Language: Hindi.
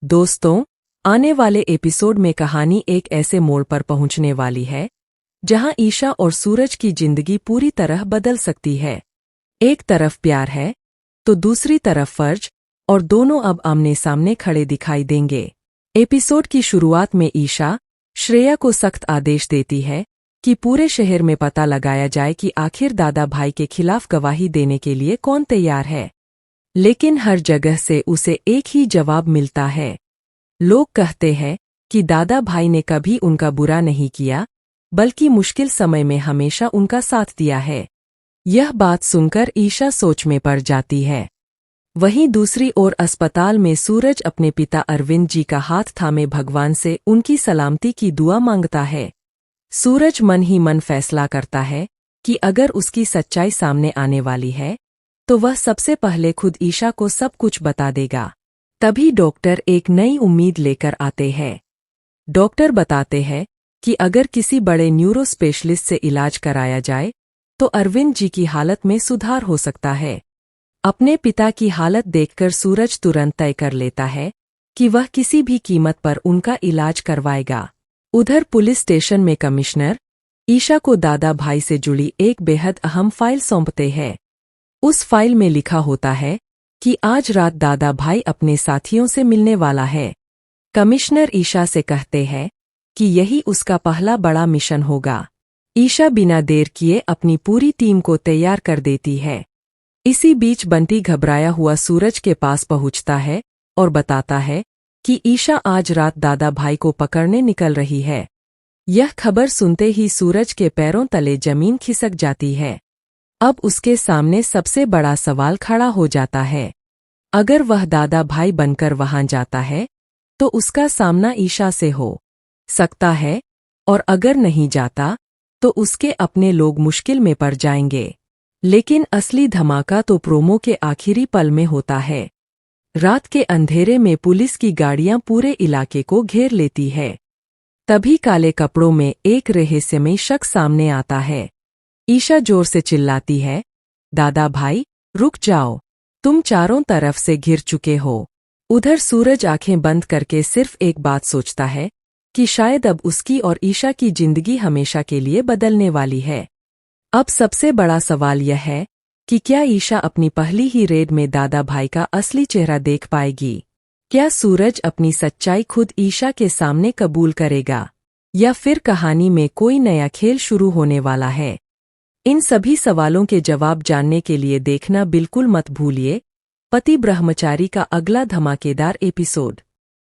दोस्तों, आने वाले एपिसोड में कहानी एक ऐसे मोड़ पर पहुंचने वाली है जहां ईशा और सूरज की जिंदगी पूरी तरह बदल सकती है। एक तरफ प्यार है तो दूसरी तरफ फर्ज, और दोनों अब आमने सामने खड़े दिखाई देंगे। एपिसोड की शुरुआत में ईशा श्रेया को सख्त आदेश देती है कि पूरे शहर में पता लगाया जाए कि आखिर दादा भाई के खिलाफ गवाही देने के लिए कौन तैयार है। लेकिन हर जगह से उसे एक ही जवाब मिलता है। लोग कहते हैं कि दादा भाई ने कभी उनका बुरा नहीं किया, बल्कि मुश्किल समय में हमेशा उनका साथ दिया है। यह बात सुनकर ईशा सोच में पड़ जाती है। वहीं दूसरी ओर अस्पताल में सूरज अपने पिता अरविंद जी का हाथ थामे भगवान से उनकी सलामती की दुआ मांगता है। सूरज मन ही मन फैसला करता है कि अगर उसकी सच्चाई सामने आने वाली है तो वह सबसे पहले खुद ईशा को सब कुछ बता देगा। तभी डॉक्टर एक नई उम्मीद लेकर आते हैं। डॉक्टर बताते हैं कि अगर किसी बड़े न्यूरो स्पेशलिस्ट से इलाज कराया जाए तो अरविंद जी की हालत में सुधार हो सकता है। अपने पिता की हालत देखकर सूरज तुरंत तय कर लेता है कि वह किसी भी कीमत पर उनका इलाज करवाएगा। उधर पुलिस स्टेशन में कमिश्नर ईशा को दादा भाई से जुड़ी एक बेहद अहम फाइल सौंपते हैं। उस फाइल में लिखा होता है कि आज रात दादा भाई अपने साथियों से मिलने वाला है। कमिश्नर ईशा से कहते हैं कि यही उसका पहला बड़ा मिशन होगा। ईशा बिना देर किए अपनी पूरी टीम को तैयार कर देती है। इसी बीच बंटी घबराया हुआ सूरज के पास पहुंचता है और बताता है कि ईशा आज रात दादा भाई को पकड़ने निकल रही है। यह खबर सुनते ही सूरज के पैरों तले जमीन खिसक जाती है। अब उसके सामने सबसे बड़ा सवाल खड़ा हो जाता है। अगर वह दादा भाई बनकर वहां जाता है तो उसका सामना ईशा से हो सकता है, और अगर नहीं जाता तो उसके अपने लोग मुश्किल में पड़ जाएंगे। लेकिन असली धमाका तो प्रोमो के आखिरी पल में होता है। रात के अंधेरे में पुलिस की गाड़ियां पूरे इलाके को घेर लेती है। तभी काले कपड़ों में एक रहस्यमयी शख्स सामने आता है। ईशा जोर से चिल्लाती है, दादा भाई रुक जाओ, तुम चारों तरफ से घिर चुके हो। उधर सूरज आंखें बंद करके सिर्फ एक बात सोचता है कि शायद अब उसकी और ईशा की जिंदगी हमेशा के लिए बदलने वाली है। अब सबसे बड़ा सवाल यह है कि क्या ईशा अपनी पहली ही रेड में दादा भाई का असली चेहरा देख पाएगी? क्या सूरज अपनी सच्चाई खुद ईशा के सामने कबूल करेगा, या फिर कहानी में कोई नया खेल शुरू होने वाला है? इन सभी सवालों के जवाब जानने के लिए देखना बिल्कुल मत भूलिए पति ब्रह्मचारी का अगला धमाकेदार एपिसोड।